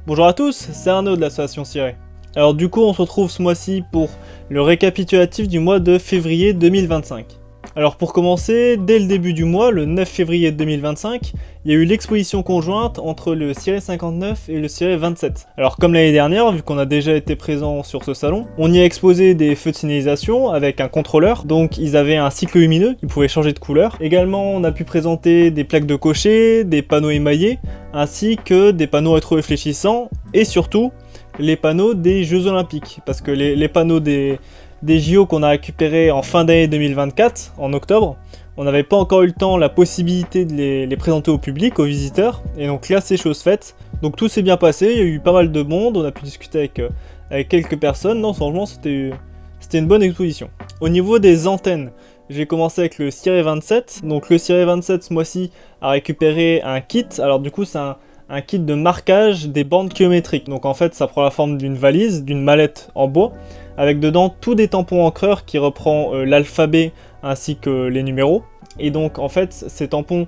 Bonjour à tous, c'est Arnaud de l'association Ciré. Alors du coup on se retrouve ce mois-ci pour le récapitulatif du mois de février 2025. Alors pour commencer, dès le début du mois, le 9 février 2025, il y a eu l'exposition conjointe entre le Ciré 59 et le Ciré 27. Alors comme l'année dernière, vu qu'on a déjà été présent sur ce salon, on y a exposé des feux de signalisation avec un contrôleur, donc ils avaient un cycle lumineux, ils pouvaient changer de couleur. Également on a pu présenter des plaques de cocher, des panneaux émaillés, ainsi que des panneaux rétro-réfléchissants, et surtout les panneaux des Jeux Olympiques, parce que les panneaux des JO qu'on a récupérés en fin d'année 2024, en octobre, on n'avait pas encore eu le temps, la possibilité de les présenter au public, aux visiteurs, et donc là c'est chose faite. Donc tout s'est bien passé, il y a eu pas mal de monde, on a pu discuter avec quelques personnes, non franchement c'était une bonne exposition. Au niveau des antennes, j'ai commencé avec le Ciré 27, donc le Ciré 27 ce mois-ci a récupéré un kit, alors du coup c'est un kit de marquage des bandes kilométriques, donc en fait ça prend la forme d'une valise, d'une mallette en bois, avec dedans tous des tampons encreurs qui reprend l'alphabet ainsi que les numéros. Et donc en fait ces tampons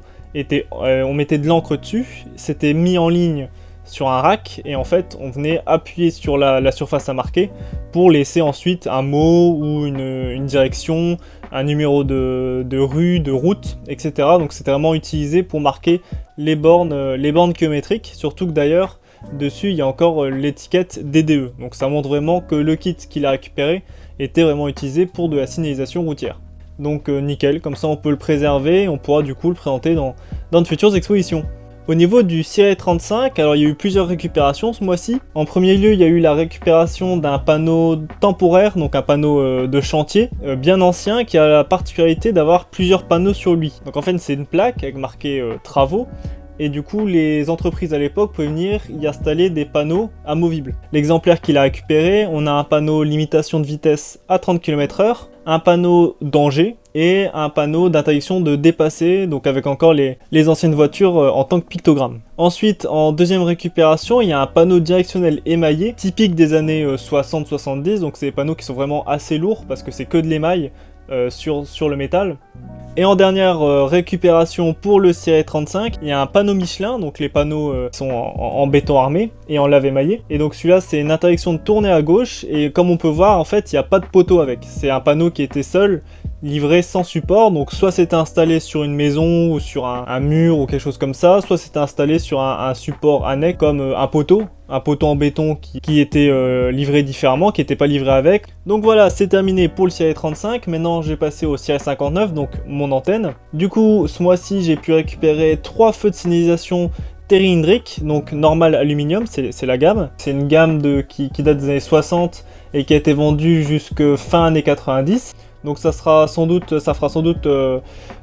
on mettait de l'encre dessus, c'était mis en ligne sur un rack et en fait on venait appuyer sur la surface à marquer pour laisser ensuite un mot ou une direction, un numéro de rue, de route, etc. Donc c'était vraiment utilisé pour marquer les bornes kilométriques, surtout que d'ailleurs dessus il y a encore l'étiquette DDE, donc ça montre vraiment que le kit qu'il a récupéré était vraiment utilisé pour de la signalisation routière. Donc nickel, comme ça on peut le préserver et on pourra du coup le présenter dans de futures expositions. Au niveau du Ciré 35, alors il y a eu plusieurs récupérations ce mois-ci. En premier lieu, il y a eu la récupération d'un panneau temporaire, donc un panneau de chantier bien ancien qui a la particularité d'avoir plusieurs panneaux sur lui. Donc en fait c'est une plaque avec marqué travaux. Et du coup, les entreprises à l'époque pouvaient venir y installer des panneaux amovibles. L'exemplaire qu'il a récupéré, on a un panneau limitation de vitesse à 30 km/h, un panneau danger et un panneau d'interdiction de dépasser, donc avec encore les anciennes voitures en tant que pictogramme. Ensuite, en deuxième récupération, il y a un panneau directionnel émaillé, typique des années 60-70, donc c'est des panneaux qui sont vraiment assez lourds parce que c'est que de l'émail sur le métal. Et en dernière récupération pour le Ciré 35, il y a un panneau Michelin, donc les panneaux sont en béton armé et en lave émaillé. Et donc celui-là c'est une interdiction de tourner à gauche et comme on peut voir en fait il n'y a pas de poteau avec. C'est un panneau qui était seul, livré sans support, donc soit c'était installé sur une maison ou sur un mur ou quelque chose comme ça, soit c'était installé sur un support annexe comme un poteau en béton qui était livré différemment, qui n'était pas livré avec. Donc voilà, c'est terminé pour le Ciré 35, maintenant je vais passer au Ciré 59, donc mon antenne. Du coup, ce mois-ci j'ai pu récupérer 3 feux de signalisation Terry Hendrick, donc normal aluminium, c'est la gamme. C'est une gamme qui date des années 60 et qui a été vendue jusque fin années 90. Donc ça fera sans doute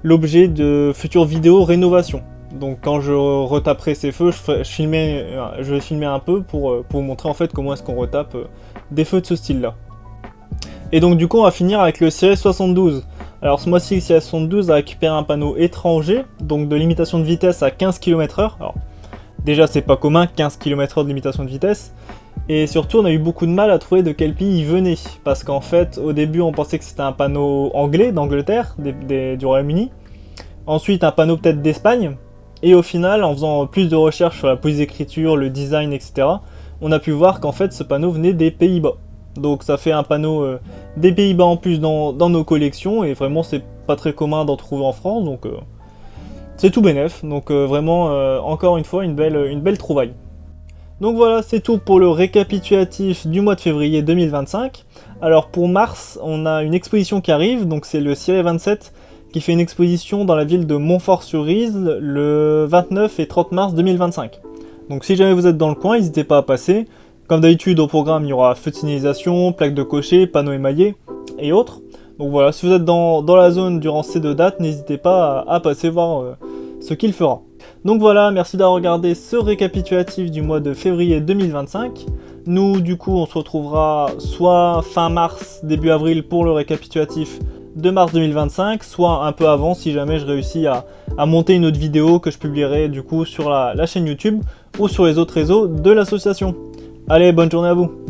l'objet de futures vidéos rénovation. Donc quand je retaperai ces feux, je vais filmer un peu pour vous montrer en fait comment est-ce qu'on retape des feux de ce style-là. Et donc du coup on va finir avec le Ciré 72. Alors ce mois-ci le Ciré 72 a récupéré un panneau étranger, donc de limitation de vitesse à 15 km/h. Alors déjà c'est pas commun, 15 km/h de limitation de vitesse. Et surtout on a eu beaucoup de mal à trouver de quel pays il venait, parce qu'en fait au début on pensait que c'était un panneau anglais d'Angleterre, du Royaume-Uni, ensuite un panneau peut-être d'Espagne, et au final en faisant plus de recherches sur la police d'écriture, le design, etc., on a pu voir qu'en fait ce panneau venait des Pays-Bas. Donc ça fait un panneau des Pays-Bas en plus dans nos collections, et vraiment c'est pas très commun d'en trouver en France, donc c'est tout bénef, donc vraiment encore une fois une belle trouvaille. Donc voilà, c'est tout pour le récapitulatif du mois de février 2025. Alors pour mars, on a une exposition qui arrive, donc c'est le Ciré 27 qui fait une exposition dans la ville de Montfort-sur-Risle le 29 et 30 mars 2025. Donc si jamais vous êtes dans le coin, n'hésitez pas à passer. Comme d'habitude au programme, il y aura feu de signalisation, plaques de cocher, panneaux émaillés et autres. Donc voilà, si vous êtes dans la zone durant ces 2 dates, n'hésitez pas à passer voir ce qu'il fera. Donc voilà, merci d'avoir regardé ce récapitulatif du mois de février 2025. Nous, du coup, on se retrouvera soit fin mars, début avril pour le récapitulatif de mars 2025, soit un peu avant si jamais je réussis à monter une autre vidéo que je publierai du coup sur la chaîne YouTube ou sur les autres réseaux de l'association. Allez, bonne journée à vous!